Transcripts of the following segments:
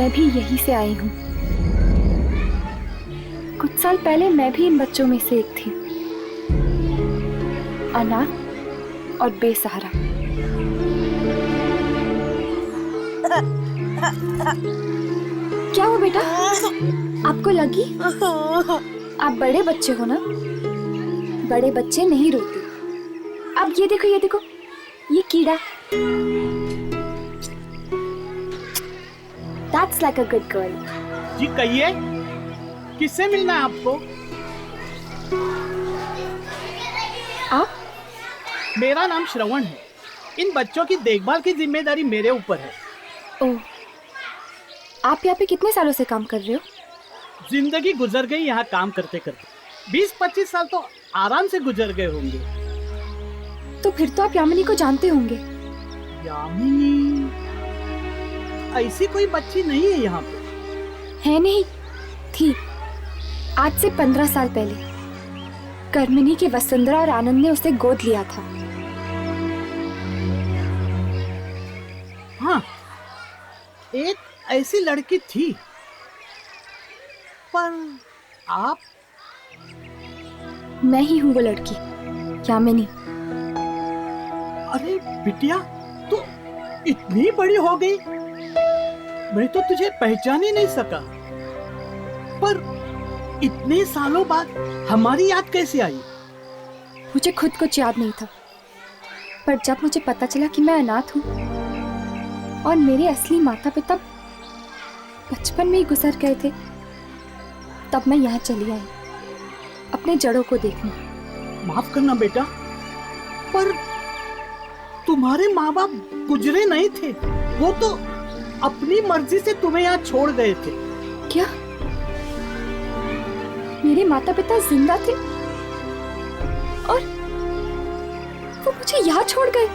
मैं भी यहीं से आई हूँ। कुछ साल पहले मैं भी इन बच्चों में से एक थी, अनाथ और बेसहारा। क्या हुआ बेटा, आपको लगी? आप बड़े बच्चे हो ना, बड़े बच्चे नहीं रोते। अब ये देखो, ये देखो, ये कीड़ा। That's like a good girl. जी कहिए, किससे मिलना है आपको? आप? मेरा नाम श्रवण है। इन बच्चों की देखभाल की जिम्मेदारी मेरे ऊपर है। ओह, आप यहाँ पे कितने सालों से काम कर रहे हो? जिंदगी गुजर गई यहाँ काम करते करते। 20-25 साल तो आराम से गुजर गए होंगे। तो फिर तो आप यामिनी को जानते होंगे। यामिनी? ऐसी कोई बच्ची नहीं है यहाँ पे। है नहीं, थी। आज से 15 साल पहले कर्मिनी के वसुंधरा और आनंद ने उसे गोद लिया था। हाँ, एक ऐसी लड़की थी। पर आप? मैं ही हूँ वो लड़की, यामिनी। अरे बिटिया, तू इतनी बड़ी हो गई, मैं तो तुझे पहचान ही नहीं सका। पर इतने सालों बाद हमारी याद कैसे आई? मुझे खुद कुछ याद नहीं था, पर जब मुझे पता चला कि मैं अनाथ हूँ और मेरे असली माता पिता बचपन में ही गुजर गए थे, तब मैं यहाँ चली आई अपने जड़ों को देखने। माफ करना बेटा, पर तुम्हारे माँ बाप गुजरे नहीं थे। वो तो अपनी मर्जी से तुम्हें यहाँ छोड़ गए थे। क्या मेरे माता पिता जिंदा थे और वो मुझे यहाँ छोड़ गए?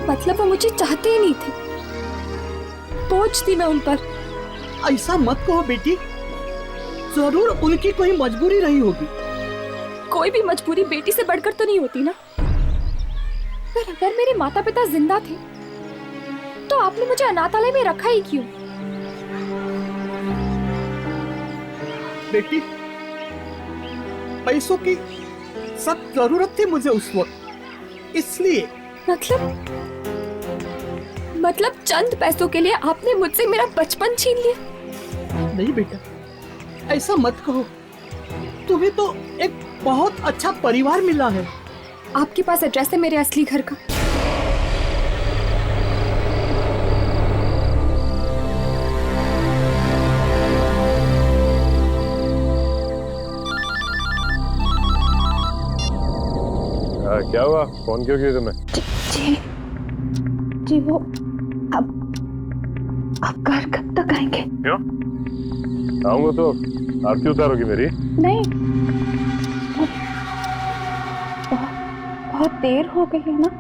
मतलब वो मुझे चाहते ही नहीं थे, बोझ थी मैं उन पर। ऐसा मत कहो बेटी, जरूर उनकी कोई मजबूरी रही होगी। कोई भी मजबूरी बेटी से बढ़कर तो नहीं होती ना। पर अगर मेरे माता पिता जिंदा थे तो आपने मुझे अनाथालय में रखा ही क्यों? बेटी, पैसों की सख्त जरूरत थी मुझे उस वक्त, इसलिए। मतलब चंद पैसों के लिए आपने मुझसे मेरा बचपन छीन लिया? नहीं बेटा, ऐसा मत कहो। तुम्हें तो एक बहुत अच्छा परिवार मिला है। आपके पास एड्रेस है मेरे असली घर का? क्या हुआ? फोन क्यों किया तुम्हें? जी वो अब घर कब तक आएंगे? क्यों? आऊंगा तो आरती उतारोगी मेरी? नहीं, बहुत देर हो गई है ना।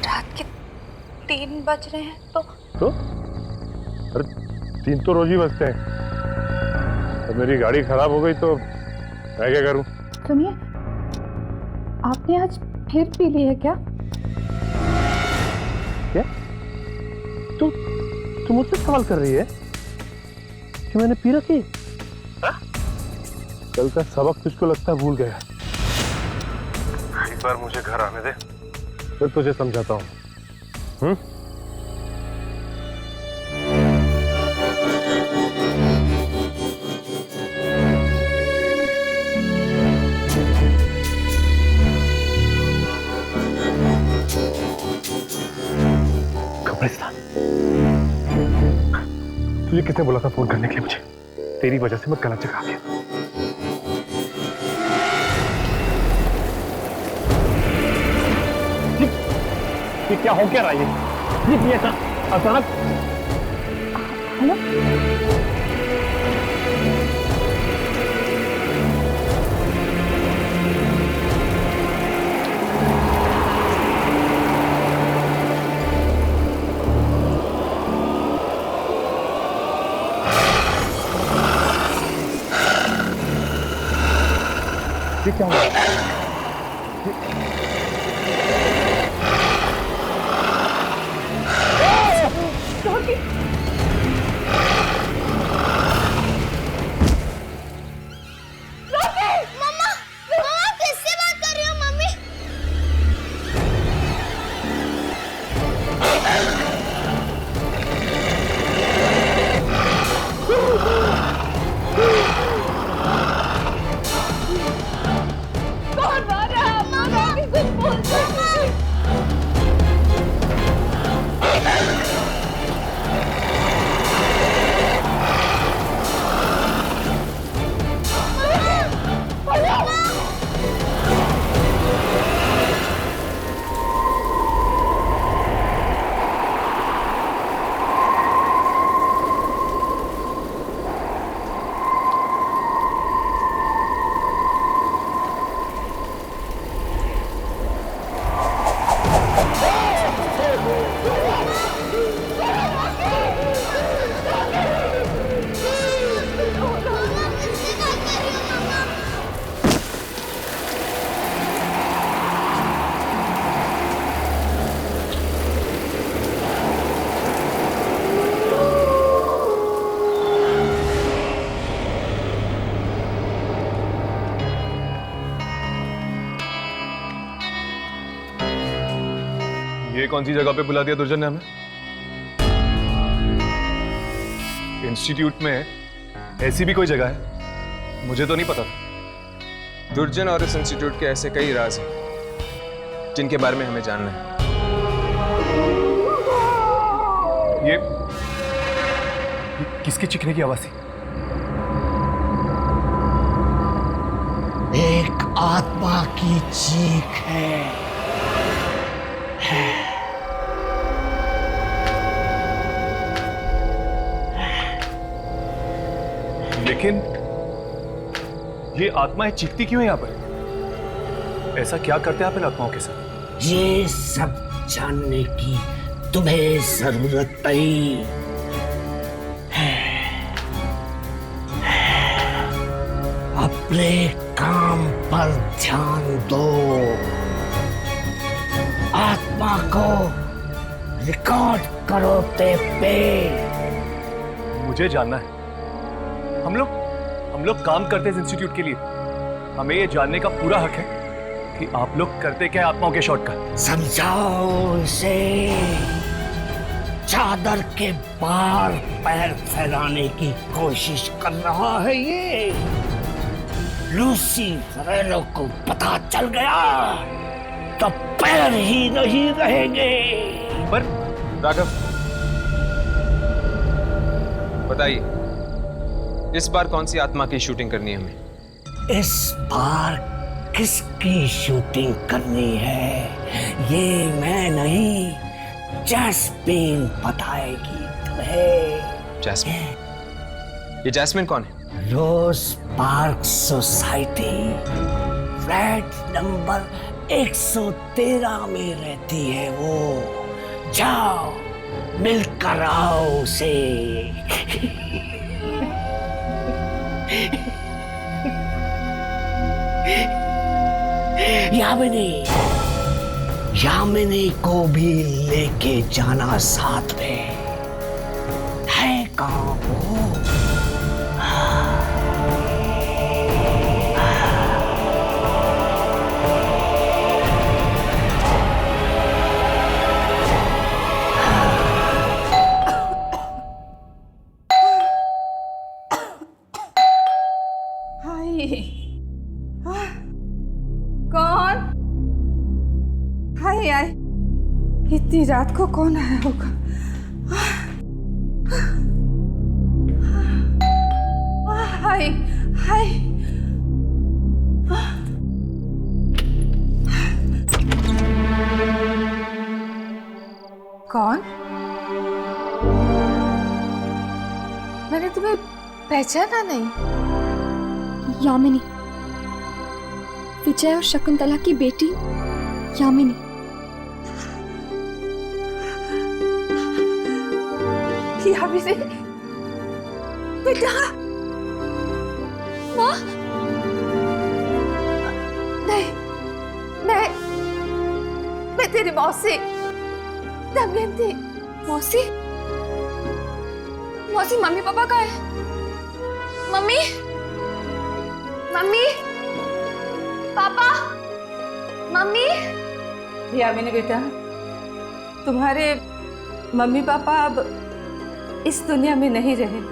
रात के 3 बज रहे हैं तो? अरे 3 तो रोज ही बजते हैं। अब मेरी गाड़ी खराब हो गई तो मैं क्या करूं? सुनिए, आपने आज फिर पी ली है क्या? क्या? तू मुझसे सवाल कर रही है कि मैंने पी रखी? कल का सबक तुझको लगता है भूल गया। एक बार मुझे घर आने दे, फिर तुझे समझाता हूँ। तुझे किसने बोला था फोन करने के लिए मुझे? तेरी वजह से मैं गलत जगह आ गया। ये क्या हो क्या रहा है? ये अचानक। हेलो, ये क्या हुआ? ये कौन सी जगह पे बुला दिया दुर्जन ने हमें? इंस्टीट्यूट में ऐसी भी कोई जगह है? मुझे तो नहीं पता था। दुर्जन और इस इंस्टीट्यूट के ऐसे कई राज हैं जिनके बारे में हमें जानना है। ये किसकी चीखने की आवाज थी? एक आत्मा की चीख है। लेकिन ये आत्माएं चीखती क्यों है यहाँ पर? ऐसा क्या करते हैं आप इन आत्माओं के साथ? ये सब जानने की तुम्हें जरूरत नहीं है। अपने काम पर ध्यान दो। आत्मा को रिकॉर्ड करो टेप पे। मुझे जानना है। हम लोग काम करते हैं इस इंस्टीट्यूट के लिए। हमें ये जानने का पूरा हक है कि आप लोग करते क्या है आत्माओं के शॉट का। समझाओ इसे। चादर के बाहर पैर फैलाने की कोशिश कर रहा है ये। लूसी फरेलो को पता चल गया तो पैर ही नहीं रहेंगे। पर राघव, बताइए इस बार कौन सी आत्मा की शूटिंग करनी है हमें? इस बार किसकी शूटिंग करनी है ये मैं नहीं, जैस्मिन बताएगी तुम्हें। जैस्मिन? ये जैस्मिन कौन है? रोज पार्क सोसाइटी फ्लैट नंबर 113 में रहती है वो। जाओ मिलकर आओ उसे। यामिनी को भी लेके जाना साथ में। है कहाँ वो? कौन? हाय हाय, इतनी रात को कौन आया होगा? हाय हाय, कौन? मैंने तुम्हें पहचाना नहीं। यामिनी, विजय और शकुंतला की बेटी यामिनी। यामिनी बेटा। माँ, नहीं, मैं तेरी मौसी दमयंती। मौसी? मौसी, मम्मी पापा कहाँ है? मम्मी, मम्मी, पापा, मम्मी। यामिनी बेटा, तुम्हारे मम्मी पापा अब इस दुनिया में नहीं रहे।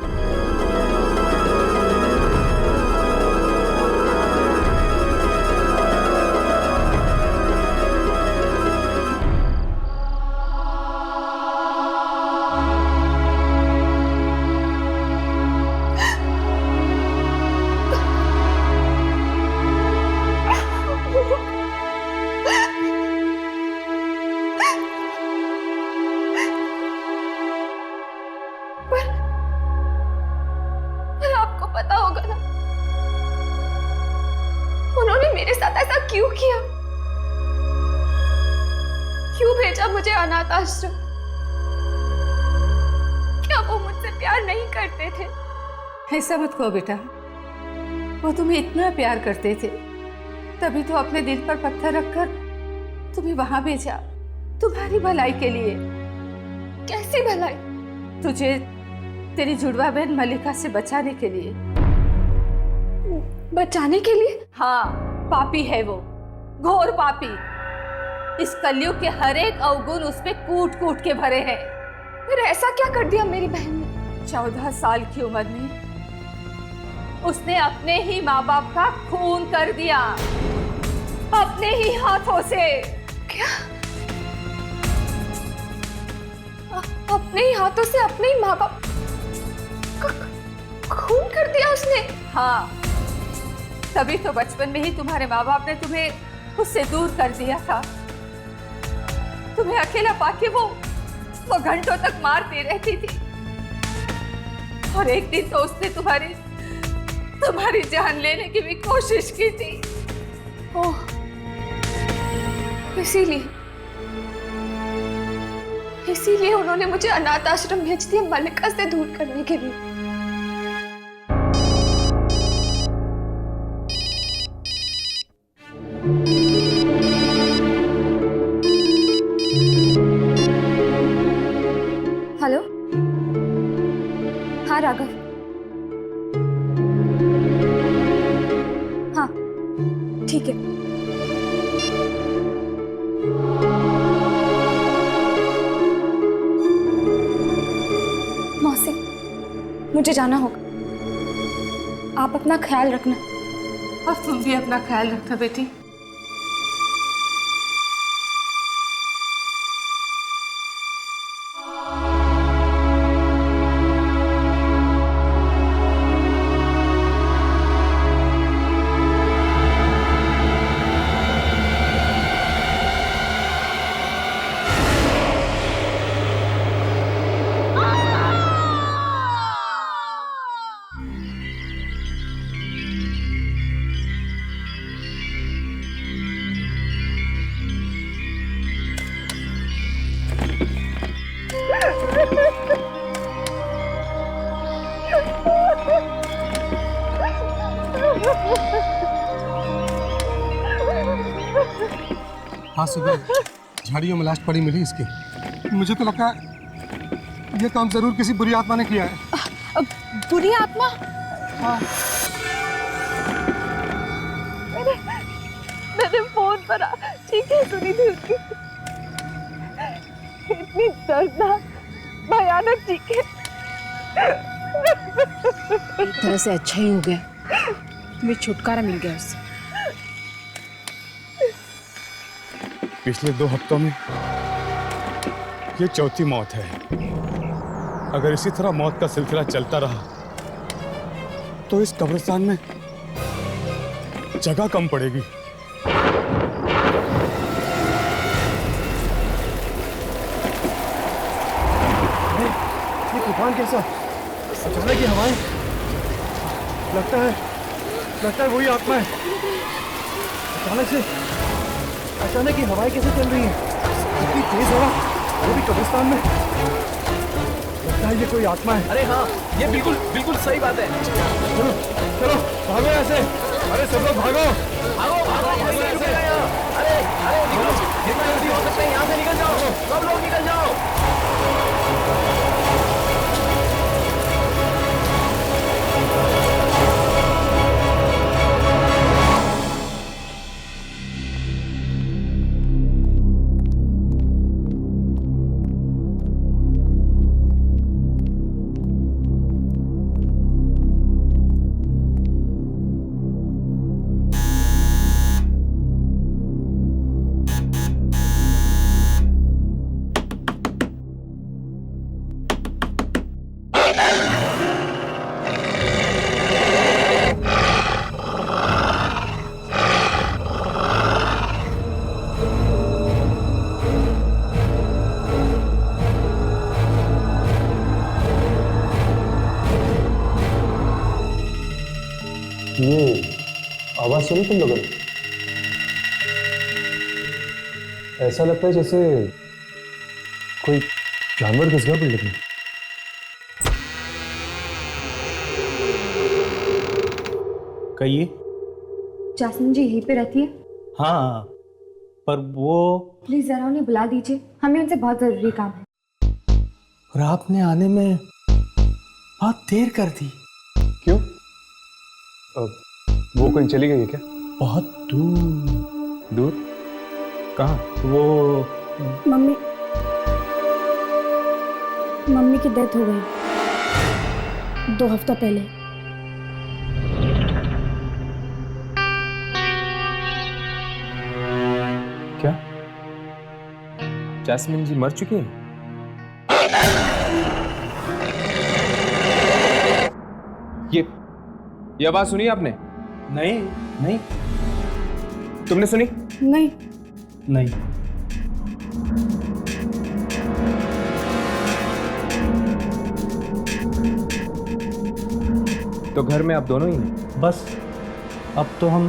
पता होगा ना उन्होंने मेरे साथ ऐसा क्यों किया, क्यों भेजा मुझे अनाथ आश्रम? क्या वो मुझसे प्यार नहीं करते थे? ऐसा मत कहो बेटा, वो तुम्हें इतना प्यार करते थे तभी तो अपने दिल पर पत्थर रखकर तुम्हें वहां भेजा, तुम्हारी भलाई के लिए। कैसी भलाई? तुझे तेरी जुड़वा बहन मलिका से बचाने के लिए। बचाने के लिए? हाँ, पापी है वो, घोर पापी। इस कलयुग के हर एक अवगुण उसमें कूट कूट के भरे हैं। फिर ऐसा क्या कर दिया मेरी बहन ने? 14 साल की उम्र में उसने अपने ही माँ बाप का खून कर दिया, अपने ही हाथों से। क्या? अपने ही हाथों से अपने ही माँ बाप का खून कर दिया उसने? हाँ, तभी तो बचपन में ही तुम्हारे माँ बाप ने तुम्हें उससे दूर कर दिया था। तुम्हें अकेला पाके वो घंटों तक मारती रहती थी, और एक दिन तो उसने तुम्हारी जान लेने की भी कोशिश की थी। ओह, इसीलिए उन्होंने मुझे अनाथ आश्रम भेज दिया मल्लिका से दूर करने के लिए। हेलो, हाँ राघव, हाँ ठीक है। मौसी, मुझे जाना होगा, आप अपना ख्याल रखना। और तुम भी अपना ख्याल रखना बेटी। हाँ, सुबह झाड़ियों में लाश पड़ी मिली इसकी। मुझे तो लगता है ये काम जरूर किसी बुरी आत्मा ने किया है। बुरी आत्मा? हाँ। मैंने फोन पर चीखें सुनी थी उसकी, इतनी दर्दनाक भयानक चीखें। एक तरह से अच्छा ही हो गया, तुम्हें छुटकारा मिल गया उससे। पिछले 2 हफ्तों में ये चौथी मौत है। अगर इसी तरह मौत का सिलसिला चलता रहा तो इस कब्रिस्तान में जगह कम पड़ेगी। ये तूफान कैसा? अचानक की हवाएं, लगता है वही आत्मा है। अचानक की हवाएं कैसे चल रही हैं? इतनी तेज हवा, वो भी कब्रिस्तान में। लगता है ये कोई आत्मा है। अरे हाँ, ये बिल्कुल सही बात है। चलो भागो ऐसे। अरे सब लोग भागो। भागो ऐसे। अरे निकलो, जितना जल्दी हो सकता है यहाँ से निकल जाओ। सब लोग निकल जाओ। ये आवाज सुनी तुम लोगों ने? ऐसा लगता है जैसे कोई जानवर घुस गया बिल्डिंग में। कहिए। जासमीन जी यहीं पे रहती है? हाँ, पर वो प्लीज जरा उन्हें बुला दीजिए, हमें उनसे बहुत जरूरी काम है। और आपने आने में बहुत देर कर दी। क्यों? वो कहीं चली गई है क्या? बहुत दूर। दूर? कहाँ? वो मम्मी मम्मी की डेथ हो गई 2 हफ्ता पहले। क्या जैस्मिन जी मर चुकी हैं? ये आवाज सुनी आपने? नहीं नहीं तुमने सुनी? नहीं, नहीं। तो घर में आप दोनों ही हैं? बस अब तो हम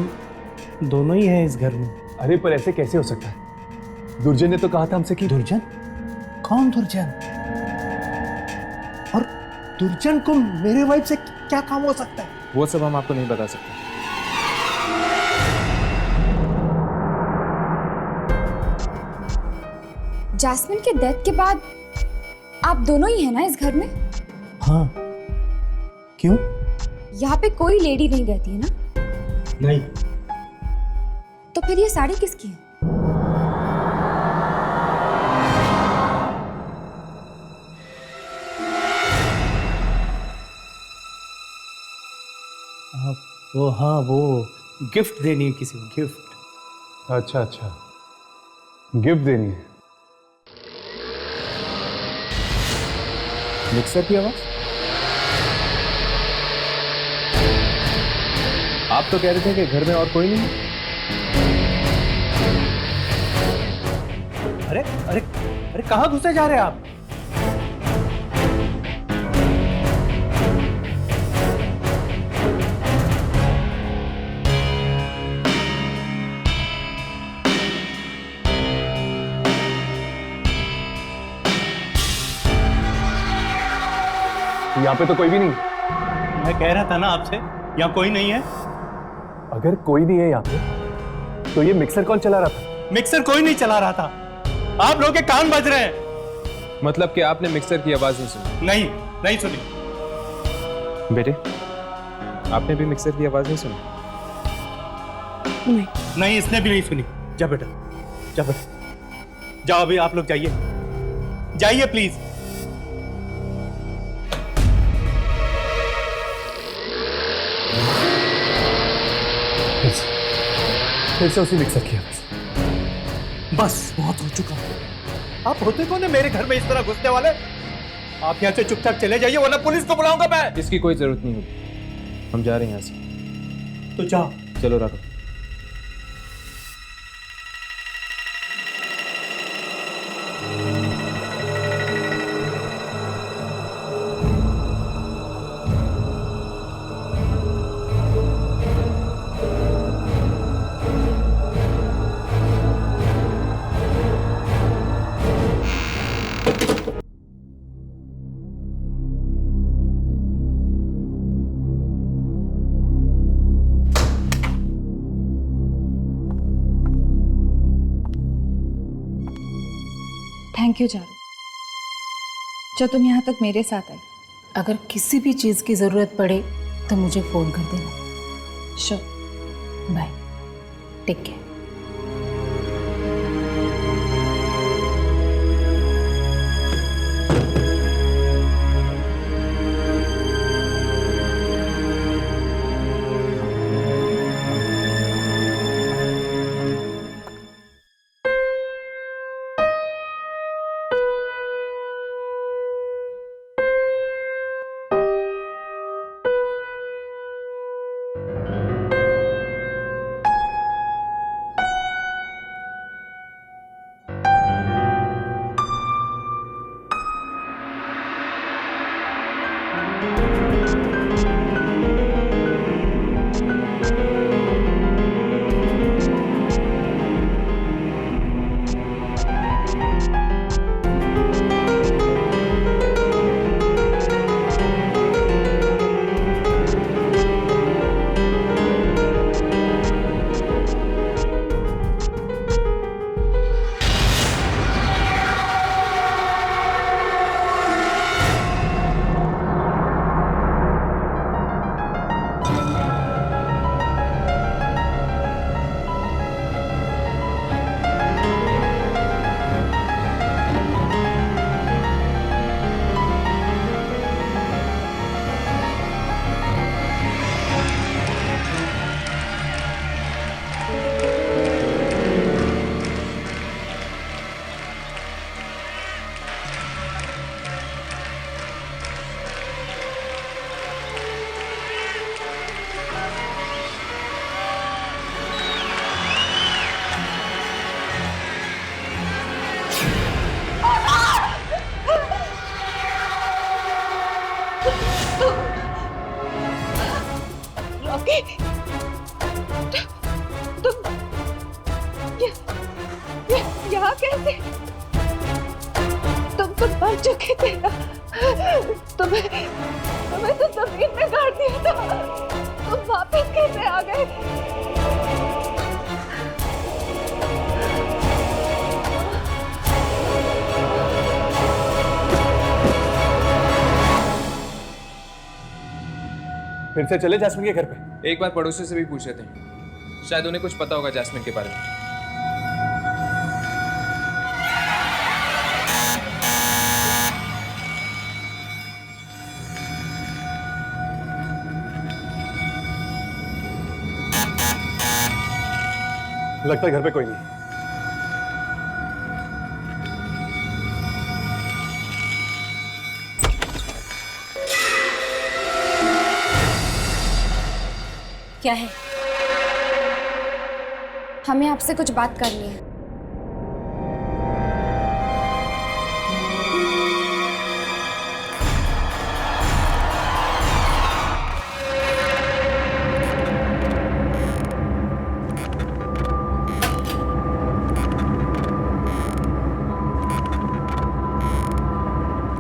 दोनों ही हैं इस घर में। अरे पर ऐसे कैसे हो सकता है? दुर्जन ने तो कहा था हमसे कि दुर्जन? कौन दुर्जन? और दुर्जन को मेरे वाइफ से क्या काम हो सकता है? वो सब हम आपको नहीं बता सकते। जैस्मिन के डेथ के बाद आप दोनों ही हैं ना इस घर में? हाँ। क्यों? यहाँ पे कोई लेडी नहीं रहती है ना? नहीं। तो फिर ये साड़ी किसकी है? वो गिफ्ट देनी है किसी को, गिफ्ट। अच्छा अच्छा, गिफ्ट देनी है। मिक्सर की आवाज? आप तो कह रहे थे कि घर में और कोई नहीं है। अरे अरे अरे कहाँ घुसे जा रहे हैं आप? यहाँ पे तो कोई भी नहीं। मैं कह रहा था ना आपसे, यहाँ कोई नहीं है। अगर कोई नहीं है यहाँ पे तो ये मिक्सर कौन चला रहा था? मिक्सर कोई नहीं चला रहा था। आप लोगों के कान बज रहे हैं। मतलब कि आपने मिक्सर की आवाज नहीं सुनी? नहीं, नहीं सुनी। बेटे, आपने भी मिक्सर की आवाज नहीं सुनी? नहीं, नहीं, इसने भी नहीं सुनी। जा बेटा, जा बेटा, जाओ अभी आप लोग जाइए, जाइए प्लीज। फिर से उसी मिक्सर की आवाज। बस बहुत हो चुका। आप होते कौन है मेरे घर में इस तरह घुसने वाले? आप यहाँ से चुपचाप चले जाइए वरना पुलिस को बुलाऊंगा मैं। इसकी कोई जरूरत नहीं होगी, हम जा रहे हैं यहाँ से। तो जाओ। चलो राघव। थैंक यू चारू, जो तुम यहाँ तक मेरे साथ आई। अगर किसी भी चीज़ की ज़रूरत पड़े तो मुझे फ़ोन कर देना। Sure. Bye, take care. Rocky, तुम यहाँ कैसे? तुम तो मर चुके थे ना। तुम्हें तो जमीन में गाड़ दिया था। तुम वापस कैसे आ गए? फिर से चले जैस्मिन के घर पे? एक बार पड़ोसी से भी पूछ लेते हैं, शायद उन्हें कुछ पता होगा जैस्मिन के बारे में। लगता है घर पे कोई नहीं। क्या है? हमें आपसे कुछ बात करनी है।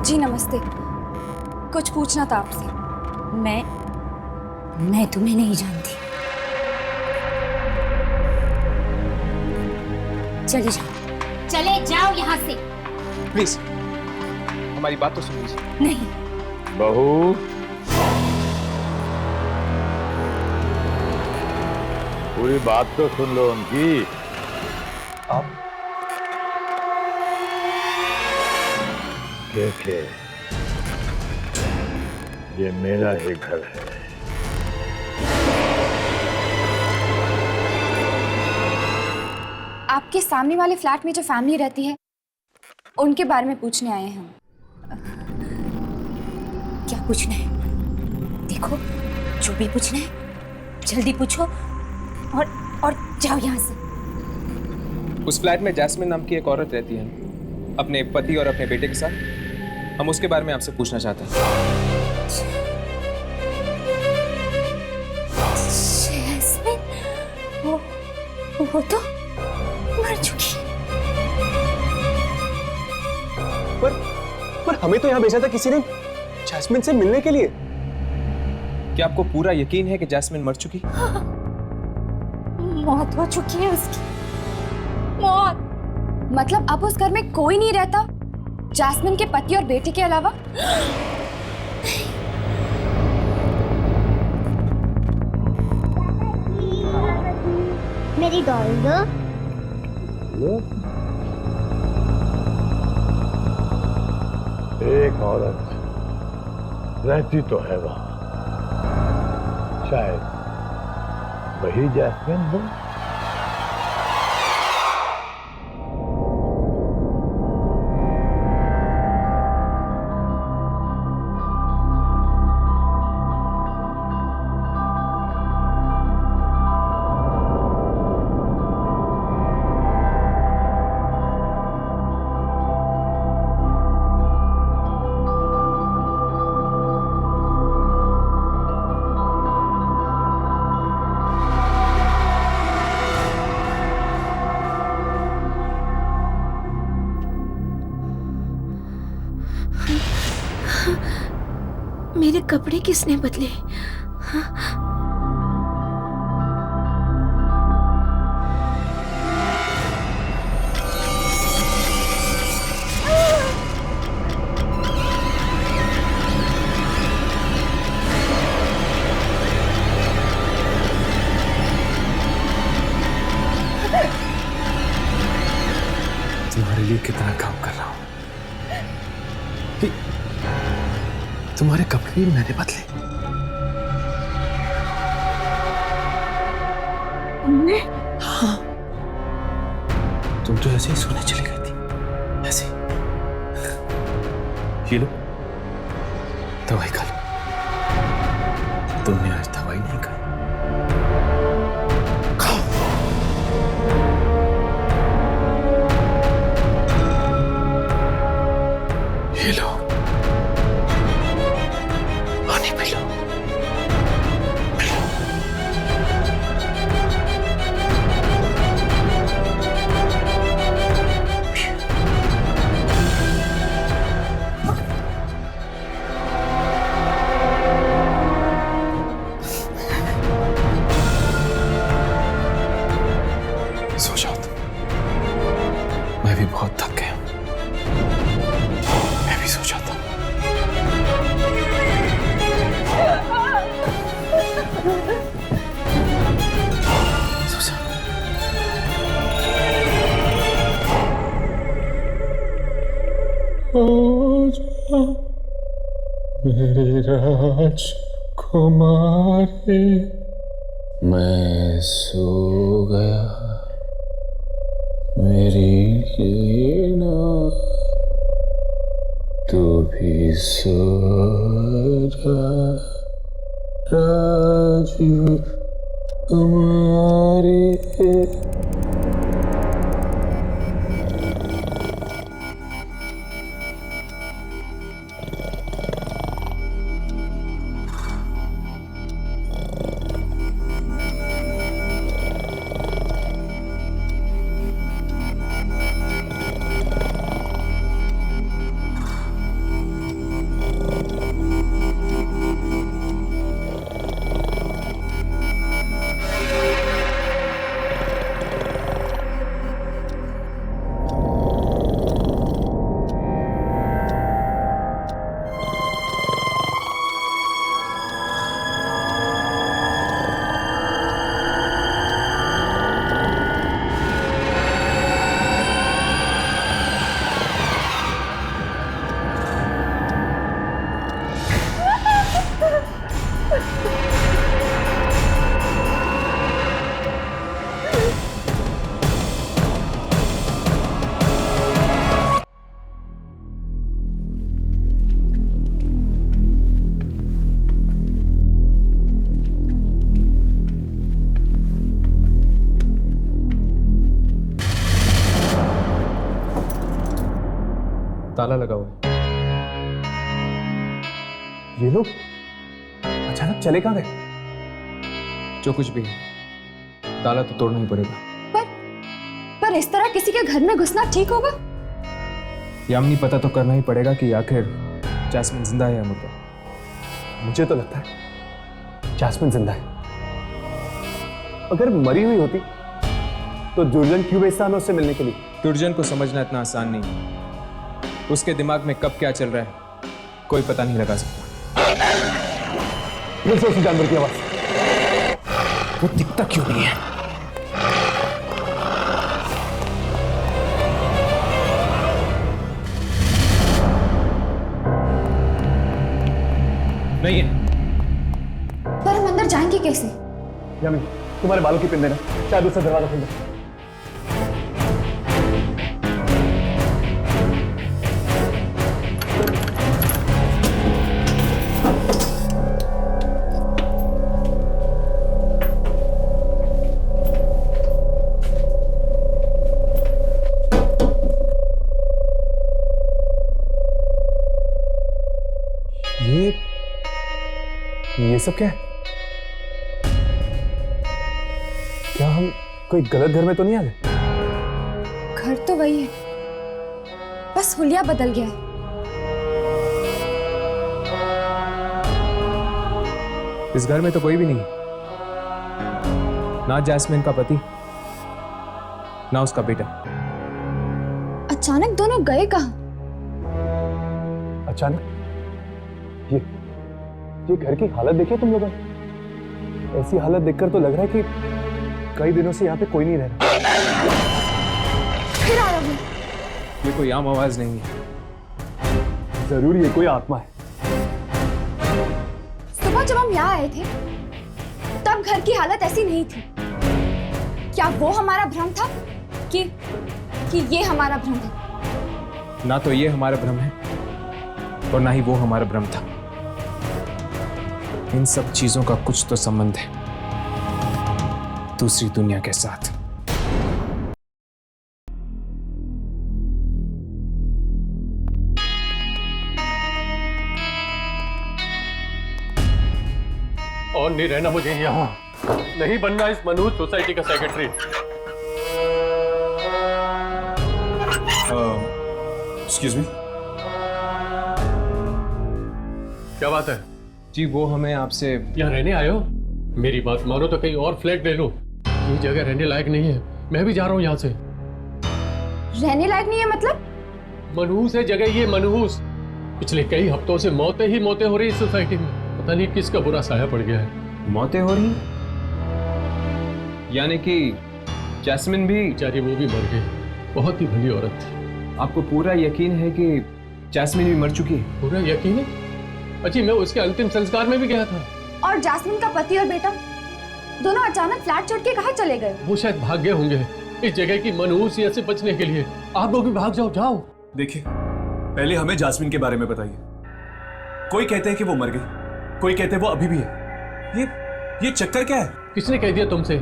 जी नमस्ते, कुछ पूछना था आपसे। मैं तुम्हें नहीं जानती। चले जाओ यहाँ से। प्लीज हमारी बात तो सुन लीजिए। नहीं, बहू, पूरी बात तो सुन लो उनकी। आप देखे, ये मेरा ही घर है। आपके सामने वाले फ्लैट में जो फैमिली रहती है उनके बारे में पूछने आए हैं हम। क्या पूछना है? देखो, जो भी पूछना है जल्दी पूछो और जाओ यहाँ से। उस फ्लैट में जैस्मिन नाम की एक औरत रहती है, अपने पति और अपने बेटे के साथ। हम उसके बारे में आपसे पूछना चाहते हैं। जैस्मिन, वो तो मर चुकी। पर हमें तो यहाँ भेजा था किसी ने जैस्मिन से मिलने के लिए। क्या आपको पूरा यकीन है कि जैस्मिन मर चुकी? मौत हो चुकी है उसकी। मौत मतलब अब उस घर में कोई नहीं रहता जैस्मिन के पति और बेटे के अलावा? मेरी डॉल दो। एक औरत रहती तो है वहां, शायद वही जैस्मिन हो। मेरे कपड़े किसने बदले? तुम्हारे लिए कितना काम कर रहा हूं। तुम्हारे कपड़े भी मैंने बदले। तुमने? हाँ, तुम तो ऐसे ही सोने चली गई थी, ऐसे। ये लो, दवाई खा लो। तुमने आज दवाई नहीं खाई। खाओ। ये लो, पानी मेरी राजकुमारी। मैं सो गया मेरी लीना, तू भी सो जा राजकुमारी। ताला लगा हुआ है। ये लोग अचानक चले कहाँ गए? जो कुछ भी है, ताला तो तोड़ना ही पड़ेगा। पर इस तरह किसी के घर में घुसना ठीक होगा? यामिनी, पता तो करना ही पड़ेगा कि आखिर जैस्मिन जिंदा है या मुर्दा। मुझे तो लगता है जैस्मिन जिंदा है। अगर मरी हुई होती तो दुर्जन क्यों भेजता हमें उससे मिलने के लिए? दुर्जन को समझना इतना आसान नहीं है। उसके दिमाग में कब क्या चल रहा है कोई पता नहीं लगा सकता। फिर से उस जानवर की आवाज। वो दिखता क्यों नहीं है? नहीं है। पर हम अंदर जाएंगे कैसे? यामिनी, तुम्हारे बालों की पिन देना, शायद उससे दरवाजा खुल जाए। ये सब क्या है? क्या हम कोई गलत घर में तो नहीं आ गए? घर तो वही है, बस हुलिया बदल गया है। इस घर में तो कोई भी नहीं, ना जैस्मिन का पति ना उसका बेटा। अचानक दोनों गए कहाँ? अचानक? ये घर की हालत देखिए तुम लोगों ने। ऐसी हालत देखकर तो लग रहा है कि कई दिनों से यहाँ पे कोई नहीं रह रहा। फिर आ रहा हूँ। ये कोई आम आवाज नहीं है। जरूर ये कोई आत्मा है। सुबह जब हम यहाँ आए थे तब घर की हालत ऐसी नहीं थी। क्या वो हमारा भ्रम था कि ये हमारा भ्रम है? ना तो ये हमारा भ्रम है और ना ही वो हमारा भ्रम था। इन सब चीजों का कुछ तो संबंध है दूसरी दुनिया के साथ। और नहीं रहना मुझे यहाँ, नहीं बनना इस मनहूस सोसाइटी का सेक्रेटरी। Excuse me. क्या बात है? जी वो हमें आपसे यहाँ रहने आए हो? मेरी बात मानो तो कहीं और फ्लैट ले लो। ये जगह रहने लायक नहीं है। मैं भी जा रहा हूँ यहाँ से। रहने लायक नहीं है मतलब? मनहूस है जगह ये, मनहूस। पिछले कई हफ्तों से मौतें ही मौतें हो रही इस सोसाइटी में। पता नहीं किसका बुरा साया पड़ गया है। मौतें हो रही? यानी कि जैस्मिन भी? बेचारी वो भी मर गई। बहुत ही भली औरत थी। आपको पूरा यकीन है कि जैस्मिन भी मर चुकी है। पूरा यकीन है? अच्छी मैं उसके अंतिम संस्कार में भी गया था। और जास्मिन का पति और बेटा दोनों अचानक फ्लैट छोड़ के कहाँ चले गए? वो शायद भाग गए होंगे इस जगह की मनहूसियत से बचने के लिए। आप लोग भी भाग जाओ। जाओ। देखिए, पहले हमें जास्मिन के बारे में बताइए। कोई कहते हैं कि वो मर गई, कोई कहते हैं वो अभी भी है। ये चक्कर क्या है? किसने कह दिया तुमसे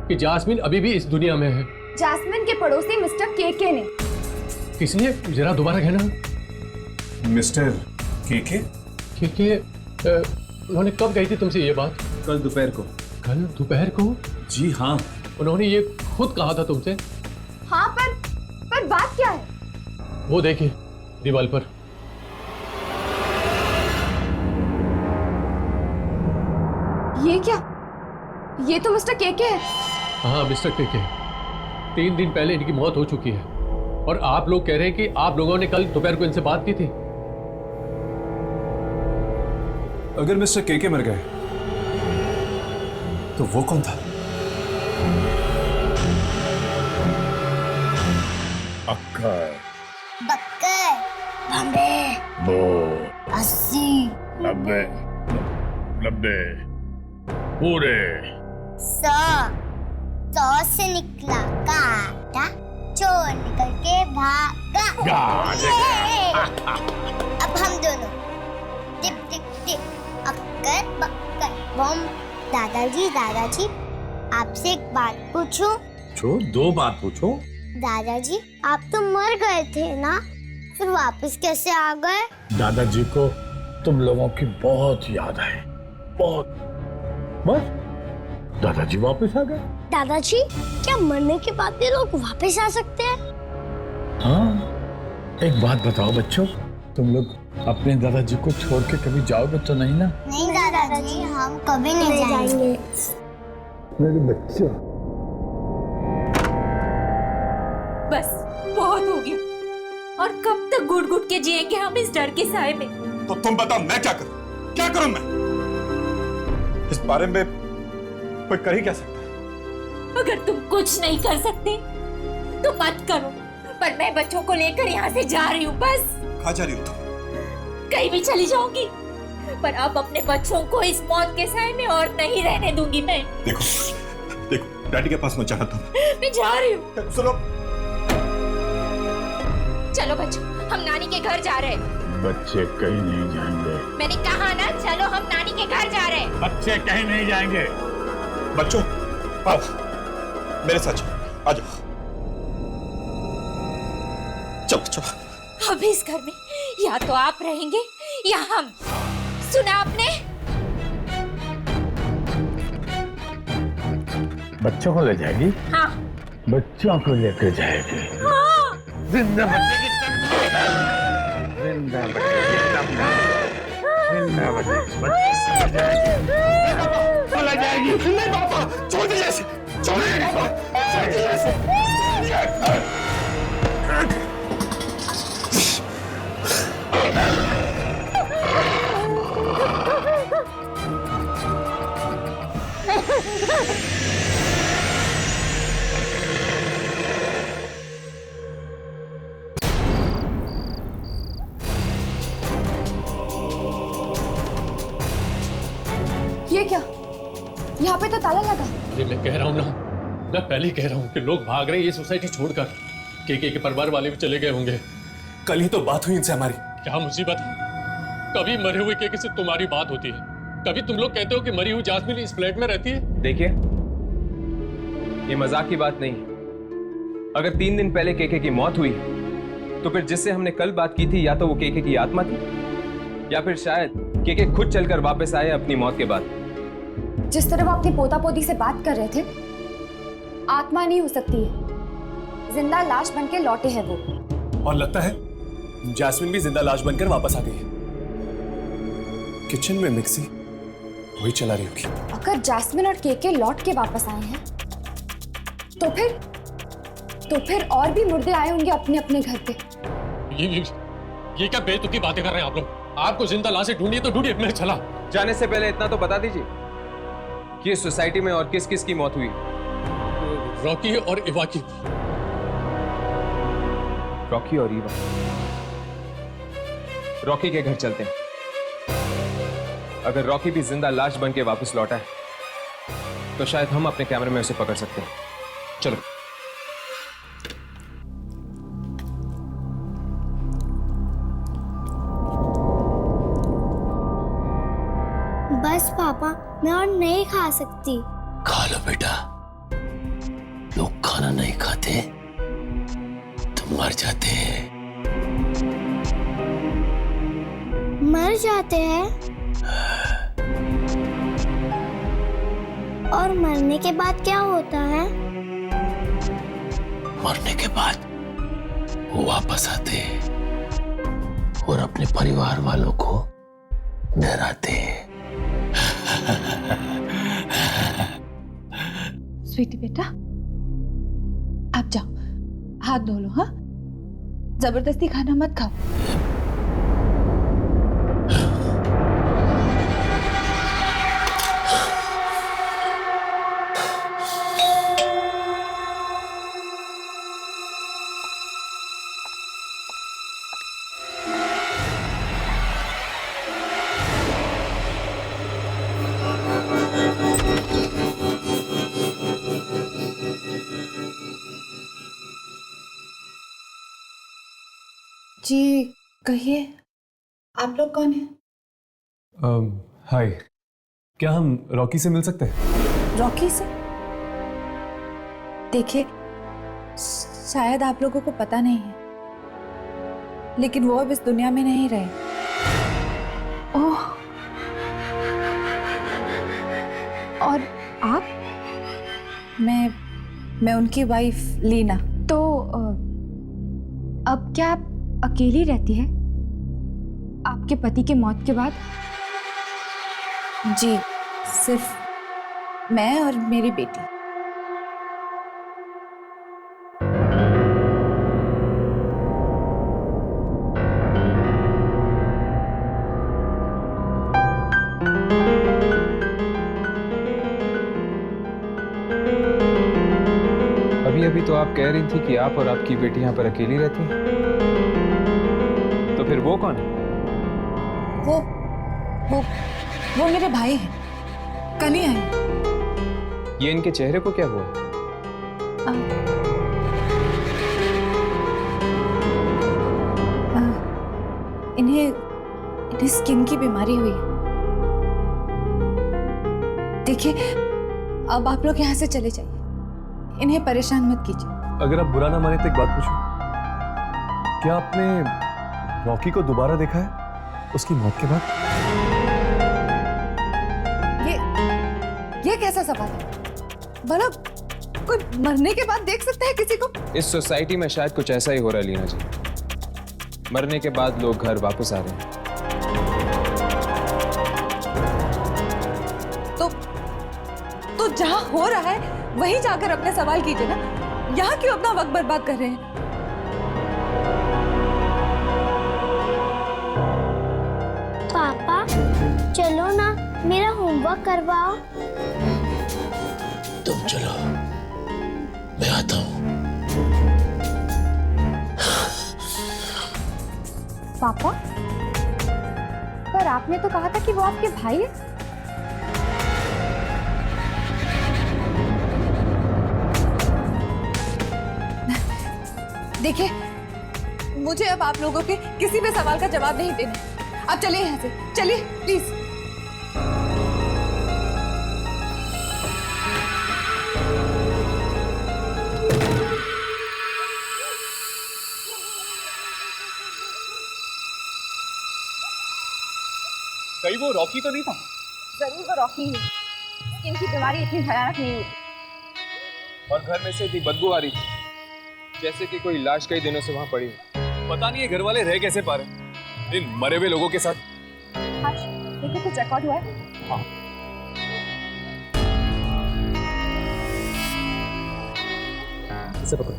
कि जास्मिन अभी भी इस दुनिया में है? जास्मिन के पड़ोसी मिस्टर केके ने। किसने? जरा दोबारा कहना। मिस्टर केके? केके उन्होंने कब कही थी तुमसे ये बात? कल दोपहर को। कल दोपहर को? जी हाँ, उन्होंने ये खुद कहा था तुमसे? हाँ, पर बात क्या है? वो देखिए दीवार पर। ये क्या? ये तो मिस्टर केके है। हाँ, मिस्टर केके। 3 दिन पहले इनकी मौत हो चुकी है और आप लोग कह रहे हैं कि आप लोगों ने कल दोपहर को इनसे बात की थी। अगर मिस्टर केके मर गए तो वो कौन था? अक्कर, बक्कर, बम्बे, बो, 80, 90, 90, पूरे 100 से निकला काटा, चोर निकल के भागा। अब हम दोनों टिप टिप टिप, अक्कर बक्कर बम। दादाजी आपसे एक बात पूछूं? पूछो, 2 बात पूछो। दादाजी आप तो मर गए थे ना, फिर वापस कैसे आ गए? दादाजी को तुम लोगों की बहुत याद है, बहुत। बस दादाजी वापस आ गए। दादाजी क्या मरने के बाद भी लोग वापस आ सकते हैं? हाँ, एक बात बताओ बच्चों, तुम लोग अपने दादाजी को छोड़ के कभी जाओगे तो नहीं ना? नहीं दादाजी, हम कभी नहीं जाएंगे। मेरे बच्चों। बस बहुत हो गया। और कब तक घुट घुट के जिएंगे हम इस डर के साए में? तो तुम बताओ मैं क्या करूं? क्या करूं मैं? इस बारे में कोई कर ही क्या सकता है? अगर तुम कुछ नहीं कर सकते तो मत करो, पर मैं बच्चों को लेकर यहाँ से जा रही हूँ। बस। कहाँ जा रही हो तुम? कहीं भी चली जाऊंगी, पर अब अपने बच्चों को इस मौत के साए में और नहीं रहने दूंगी मैं। देखो डैडी के पास मत जाना तुम। मैं जा रही हूँ। सुनो, चलो बच्चों, हम नानी के घर जा रहे हैं। बच्चे कहीं नहीं जाएंगे। मैंने कहा ना, चलो हम नानी के घर जा रहे हैं। बच्चे कहीं नहीं जाएंगे। बच्चों आओ मेरे साथ आ जाओ। चलो चलो। अब इस घर में या तो आप रहेंगे या हम। सुना आपने? बच्चों को ले जाएगी? हाँ। बच्चों को लेकर जाएगी? हाँ। जिंदा बच्चे की जिंदा बच्चे की जिंदा बच्चे चला जाएगी। नहीं पापा, छोड़ दीजिए इसे, छोड़ दीजिए इसे। ये क्या? यहाँ पे तो ताला लगा। ये मैं कह रहा हूँ ना, मैं पहले ही कह रहा हूँ कि लोग भाग रहे हैं ये सोसाइटी छोड़कर। केके के परिवार वाले भी चले गए होंगे। कल ही तो बात हुई इनसे हमारी। क्या मुसीबत है? कभी मरे हुए केके से तुम्हारी बात होती है, कभी तुम लोग कहते हो कि मरी हुई जास्मिन इस फ्लैट में रहती है। देखिए, ये मजाक की बात नहीं। अगर 3 दिन पहले केके की मौत हुई तो फिर जिससे हमने कल बात की थी या तो वो केके की आत्मा थी या फिर शायद केके खुद चलकर वापस आए अपनी मौत के बाद। जिस तरह वो अपनी पोता पोती से बात कर रहे थे, आत्मा नहीं हो सकती है, जिंदा लाश बनके लौटे हैं वो। और लगता है जैस्मिन भी जिंदा लाश बनकर वापस आ गई है। किचन में मिक्सी वही चला रही होगी। अगर जैस्मिन और केके लौट के वापस आए हैं तो फिर और भी मुर्दे आए होंगे अपने अपने घर पे। ये क्या बेतुकी बातें कर रहे हैं आप लोग? आपको जिंदा लाशें ढूंढिए तो ढूंढिए, मैं चला। जाने से पहले इतना तो बता दीजिए कि इस सोसाइटी में और किस किस की मौत हुई। रॉकी और इवा की। रॉकी और इवा? रॉकी के घर चलते हैं। अगर रॉकी भी जिंदा लाश बन के वापस लौटा है तो शायद हम अपने कैमरे में उसे पकड़ सकते हैं। चलो। बस पापा, मैं और नहीं खा सकती। खा लो बेटा, लोग खाना नहीं खाते तो मर जाते हैं। मर जाते हैं? और मरने के बाद क्या होता है? मरने के बाद वो वापस आते हैं और अपने परिवार वालों को डराते हैं। स्वीटी बेटा, आप जाओ, हाथ धो लो। हाँ, जबरदस्ती खाना मत खाओ। जी कहिए, आप लोग कौन हैं? हाय, क्या हम रॉकी से मिल सकते हैं? रॉकी से? देखिए, शायद आप लोगों को पता नहीं है, लेकिन वो अब इस दुनिया में नहीं रहे। ओह, और आप? मैं उनकी वाइफ लीना। तो अब क्या आप अकेली रहती है आपके पति के मौत के बाद? जी, सिर्फ मैं और मेरी बेटी। अभी तो आप कह रही थी कि आप और आपकी बेटी यहाँ पर अकेली रहती हैं। तो फिर वो कौन है? वो मेरे भाई हैं, कल ही आए। ये इनके चेहरे को क्या हुआ? इन्हें स्किन की बीमारी हुई है। देखिए, अब आप लोग यहाँ से चले जाइए, इन्हें परेशान मत कीजिए। अगर आप बुरा ना माने तो एक बात पूछूं, क्या आपने रॉकी को दोबारा देखा है उसकी मौत के बाद? ये कैसा सवाल है? भला कोई मरने के बाद देख सकता है किसी को? इस सोसाइटी में शायद कुछ ऐसा ही हो रहा है लीना जी। मरने के बाद लोग घर वापस आ रहे हैं। तो जहां हो रहा है वहीं जाकर अपने सवाल कीजिए ना। यहाँ क्यों अपना वक्त बर्बाद कर रहे हैं? पापा चलो ना, मेरा होमवर्क करवाओ। तुम चलो, मैं आता हूँ। पापा, पर आपने तो कहा था कि वो आपके भाई है। देखिए, मुझे अब आप लोगों के किसी भी सवाल का जवाब नहीं देना। आप चलिए यहाँ से, चलिए प्लीज। कहीं वो रॉकी तो नहीं था? जरूर वो रॉकी है। इनकी बीमारी इतनी भयानक नहीं हुई। और घर में से इतनी बदबू आ रही थी जैसे कि कोई लाश कई दिनों से वहां पड़ी हो। पता नहीं ये घर वाले रह कैसे पा रहे इन मरे हुए लोगों के साथ। देखो, कुछ रिकॉर्ड हुआ है? हाँ। इसे पकड़ो।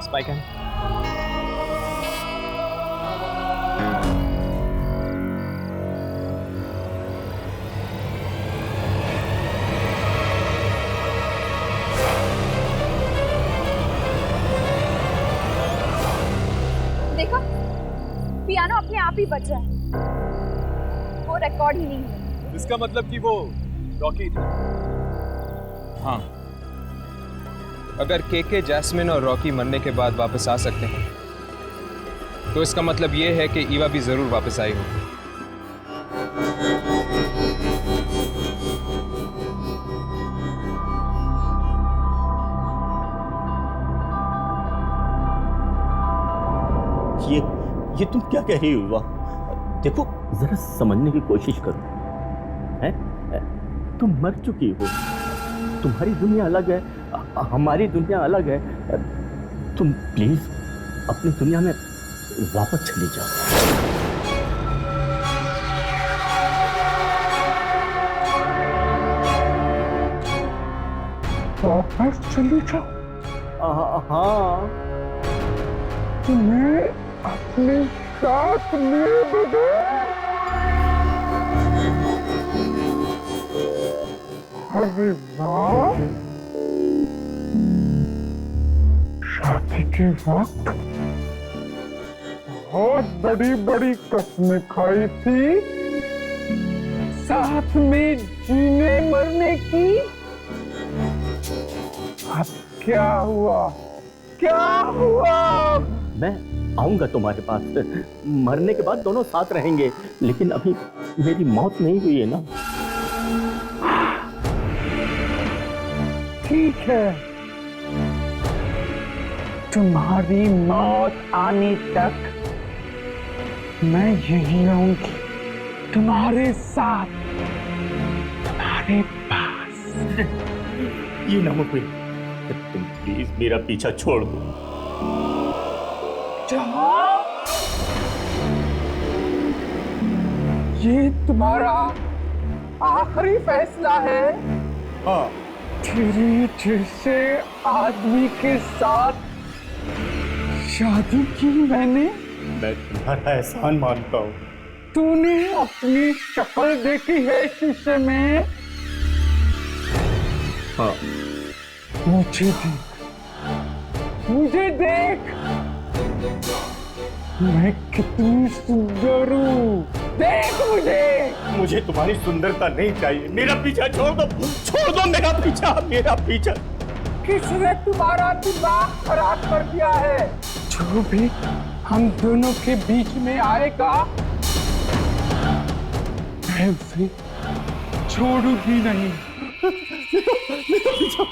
Spy cam. आप ही बचा है, वो रिकॉर्ड ही नहीं है। इसका मतलब कि वो रॉकी था। हाँ, अगर केके, जैस्मिन और रॉकी मरने के बाद वापस आ सकते हैं तो इसका मतलब ये है कि ईवा भी जरूर वापस आई होगी। ये तुम क्या कह रही हो ईवा? देखो जरा समझने की कोशिश करो। हैं? तुम मर चुकी हो, तुम्हारी दुनिया अलग है, हमारी दुनिया अलग है। तुम प्लीज अपनी दुनिया में वापस चली जाओ। वापस चली जाओ? हाँ, तुम्हें अपने साथ ले बदो। अरे वाह, शादी के वक्त बहुत बड़ी बड़ी कस्में खाई थी, साथ में जीने मरने की। अब क्या हुआ? क्या हुआ? मैं आऊंगा तुम्हारे पास, मरने के बाद दोनों साथ रहेंगे, लेकिन अभी मेरी मौत नहीं हुई है ना। ठीक है, तुम्हारी मौत आने तक मैं यही रहूंगी, तुम्हारे साथ, तुम्हारे पास। ये नामुमकिन, तुम प्लीज मेरा पीछा छोड़ दो। ये तुम्हारा आखिरी फैसला है? हाँ। तेरे जैसे आदमी के साथ शादी की मैंने? मैं तुम्हारा एहसान मानता हूँ। तूने अपनी शक्ल देखी है शीशे में? हाँ। मुझे देख, मुझे देख, मैं कितनी सुंदर हूँ, देख मुझे। मुझे तुम्हारी सुंदरता नहीं चाहिए, मेरा पीछा छोड़ दो, छोड़ दो मेरा पीछा, मेरा पीछा। किसने तुम्हारा दिमाग खराब कर दिया है? जो भी हम दोनों के बीच में आएगा मैं उसे छोड़ूंगी नहीं। मेरा पीछा।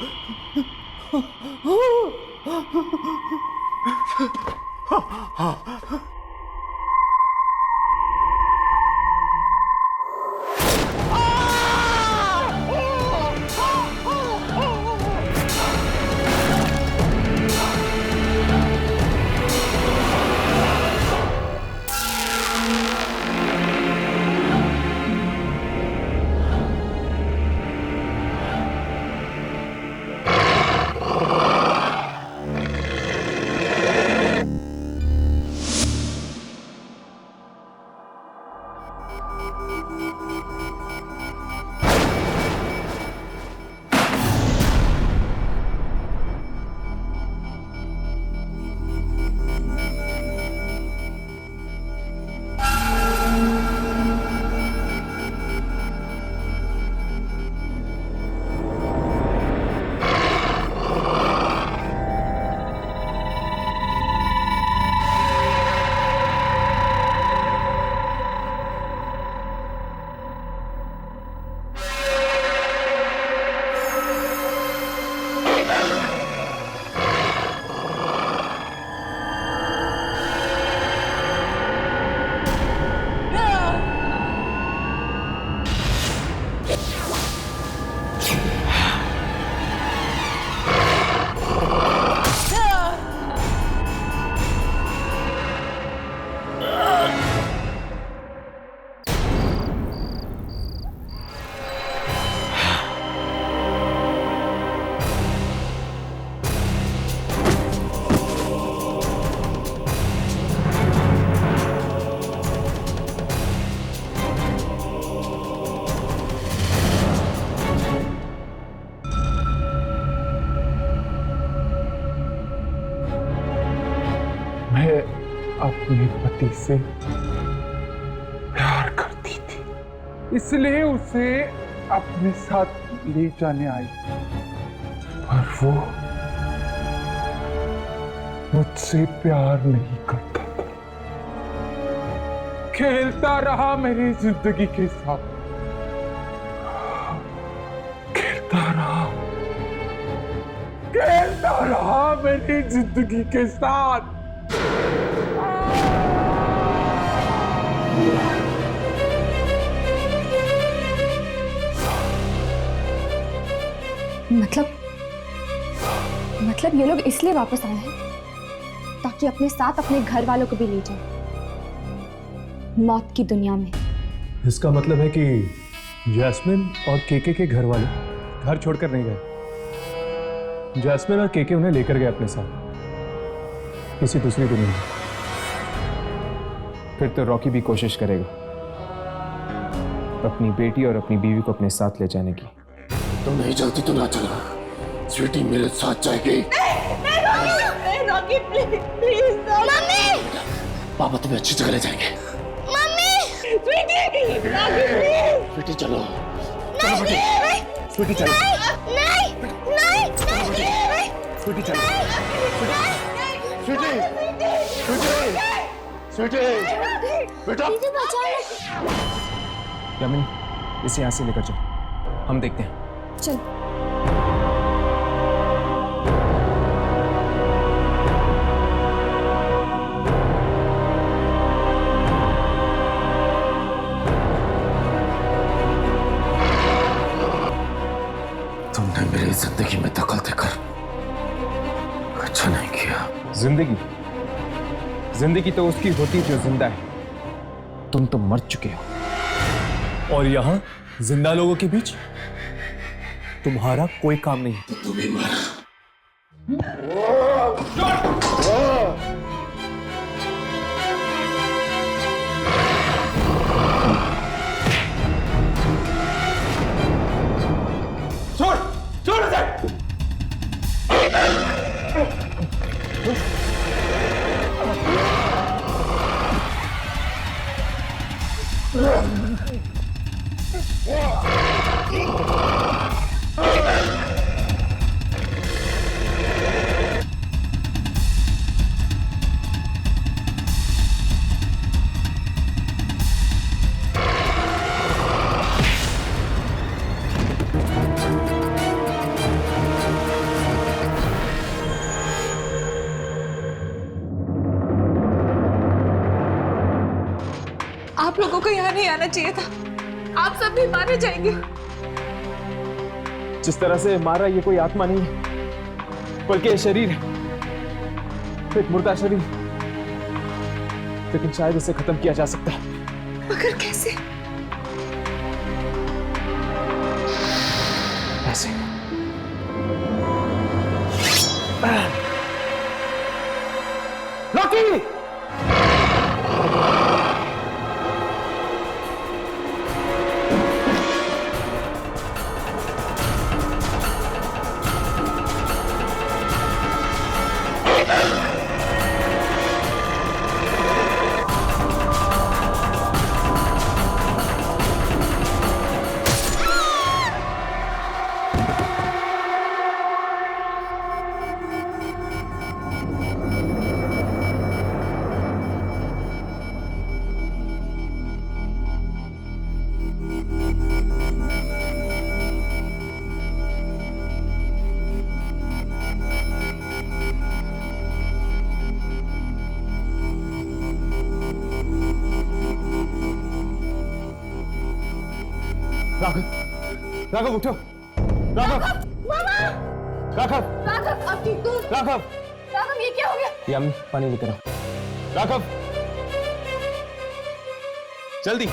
मैं अपने पति से इसलिए उसे अपने साथ ले जाने आई, पर वो मुझसे प्यार नहीं करता था। खेलता रहा मेरी जिंदगी के साथ, खेलता रहा मेरी जिंदगी के साथ। मतलब ये लोग इसलिए वापस आए हैं ताकि अपने साथ अपने घर वालों को भी ले जाए मौत की दुनिया में। इसका मतलब है कि जैस्मिन और केके के घर वाले घर छोड़कर नहीं गए। जैस्मिन और केके उन्हें लेकर गए अपने साथ किसी दूसरी दुनिया में। फिर तो रॉकी भी कोशिश करेगा अपनी बेटी और अपनी बीवी को अपने साथ ले जाने की। तुम नहीं चलती तो ना चला, स्वीटी मेरे साथ जाएगी। रॉकी प्लीज मम्मी, पापा तुम्हें अच्छी जगह ले जाएंगे। मम्मी स्वीटी, स्वीटी चलो, चलो बेटी, स्वीटी चलो, नहीं स्वीटी चलो, स्वीटी, बेटा यामिनी, इसे यहाँ से लेकर चलो, हम देखते हैं। चल। तुमने मेरी जिंदगी में दखल देकर अच्छा नहीं किया। जिंदगी तो उसकी होती जो जिंदा है। तुम तो मर चुके हो। और यहाँ जिंदा लोगों के बीच तुम्हारा कोई काम नहीं। तो तू भी मर। छोड़ इसे। आप लोगों को यहाँ नहीं आना चाहिए था। आप सब भी मारे जाएंगे। जिस तरह से मारा ये कोई आत्मा नहीं है, बल्कि शरीर है, एक मुर्दा शरीर। लेकिन शायद इसे खत्म किया जा सकता है। मगर कैसे? ऐसे। रॉकी! राघव उठो। राघव, राघव, राघव, आप ठीक हो? राघव, राघव, ये क्या हो गया? यामिनी, पानी लेकर आओ। राघव, जल्दी।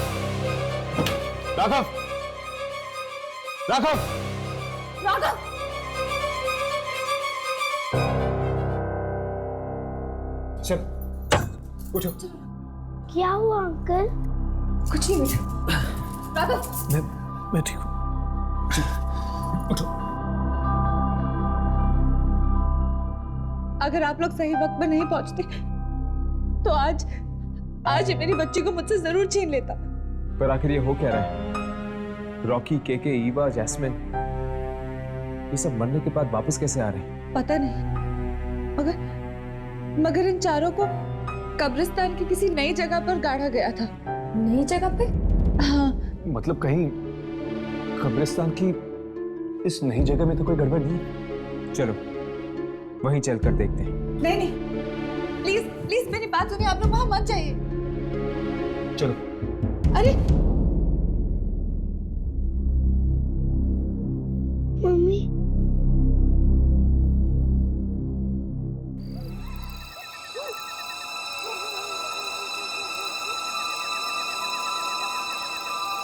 राघव, राघव, राघव, चल, उठो। क्या हुआ अंकल? कुछ नहीं बेटा। राघव, मैं ठीक हूँ। उठो। अगर आप लोग सही वक्त पर नहीं पहुंचते तो आज ये मेरी बच्ची को मुझसे जरूर छीन लेता। पर आखिर ये हो क्या रहा है? रॉकी, केके, ईवा, जैस्मिन, ये सब मरने के बाद वापस कैसे आ रहे हैं? पता नहीं, मगर इन चारों को कब्रिस्तान की किसी नई जगह पर गाड़ा गया था। नई जगह पे? हाँ। मतलब कहीं कब्रिस्तान की इस नई जगह में तो कोई गड़बड़ नहीं? चलो वहीं चलकर देखते हैं। नहीं, प्लीज प्लीज मेरी बात सुनिए, आप लोग वहां मत जाइए। चलो। अरे मम्मी,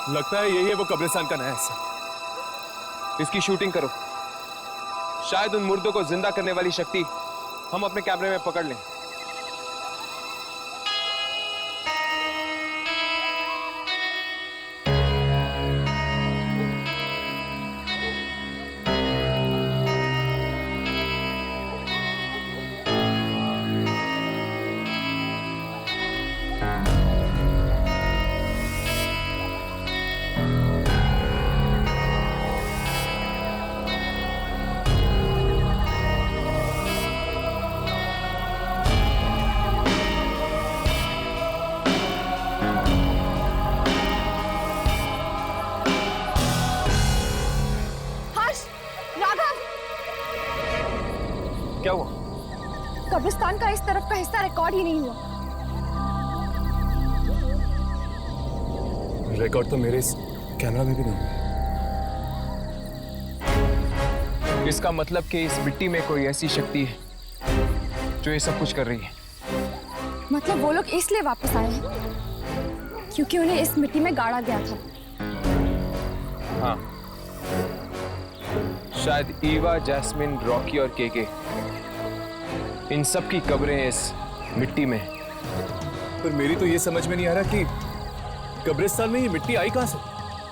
लगता है यही है वो कब्रिस्तान का नया हिस्सा। इसकी शूटिंग करो, शायद उन मुर्दों को जिंदा करने वाली शक्ति हम अपने कैमरे में पकड़ लें। क्या हुआ? कब्रिस्तान का इस तरफ का हिस्सा रिकॉर्ड ही नहीं हुआ। रिकॉर्ड तो मेरे इस कैमरा में भी नहीं। इसका मतलब कि इस मिट्टी में कोई ऐसी शक्ति है जो ये सब कुछ कर रही है। मतलब वो लोग इसलिए वापस आए हैं क्योंकि उन्हें इस मिट्टी में गाड़ा गया था। हाँ, शायद ईवा, जैस्मिन, रॉकी और केके, इन सब की कब्रें इस मिट्टी में। पर मेरी तो ये समझ में नहीं आ रहा कि कब्रिस्तान में ये मिट्टी आई कहां से?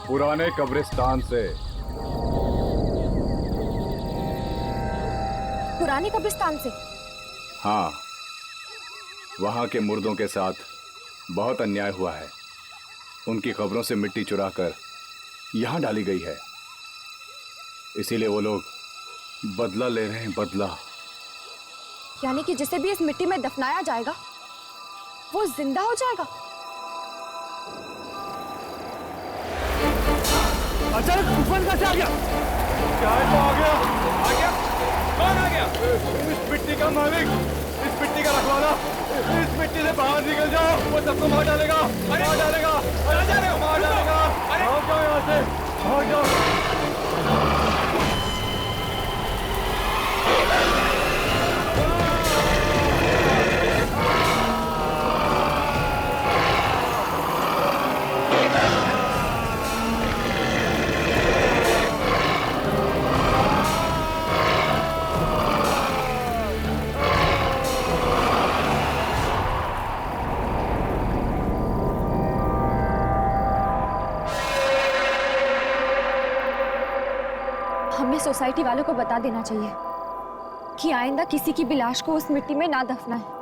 पुराने कब्रिस्तान से। पुराने कब्रिस्तान से? हाँ, वहां के मुर्दों के साथ बहुत अन्याय हुआ है। उनकी कब्रों से मिट्टी चुराकर यहां डाली गई है, इसीलिए वो लोग बदला ले रहे हैं, बदला। यानी कि जिसे भी इस मिट्टी में दफनाया जाएगा वो जिंदा हो जाएगा। अचानक तूफान कैसे आ गया? क्या है तो आ गया? आ गया? कौन आ गया? इस मिट्टी का मालिक, इस मिट्टी का रखवाला। इस मिट्टी से बाहर निकल जाओ, वो सबको मार डालेगा, मार डालेगा, मार डालेगा, मार डालेगा। भाग जाओ यहाँ से, भाग जाओ। हमें सोसाइटी वालों को बता देना चाहिए कि आइंदा किसी की भी लाश को उस मिट्टी में ना दफनाएं।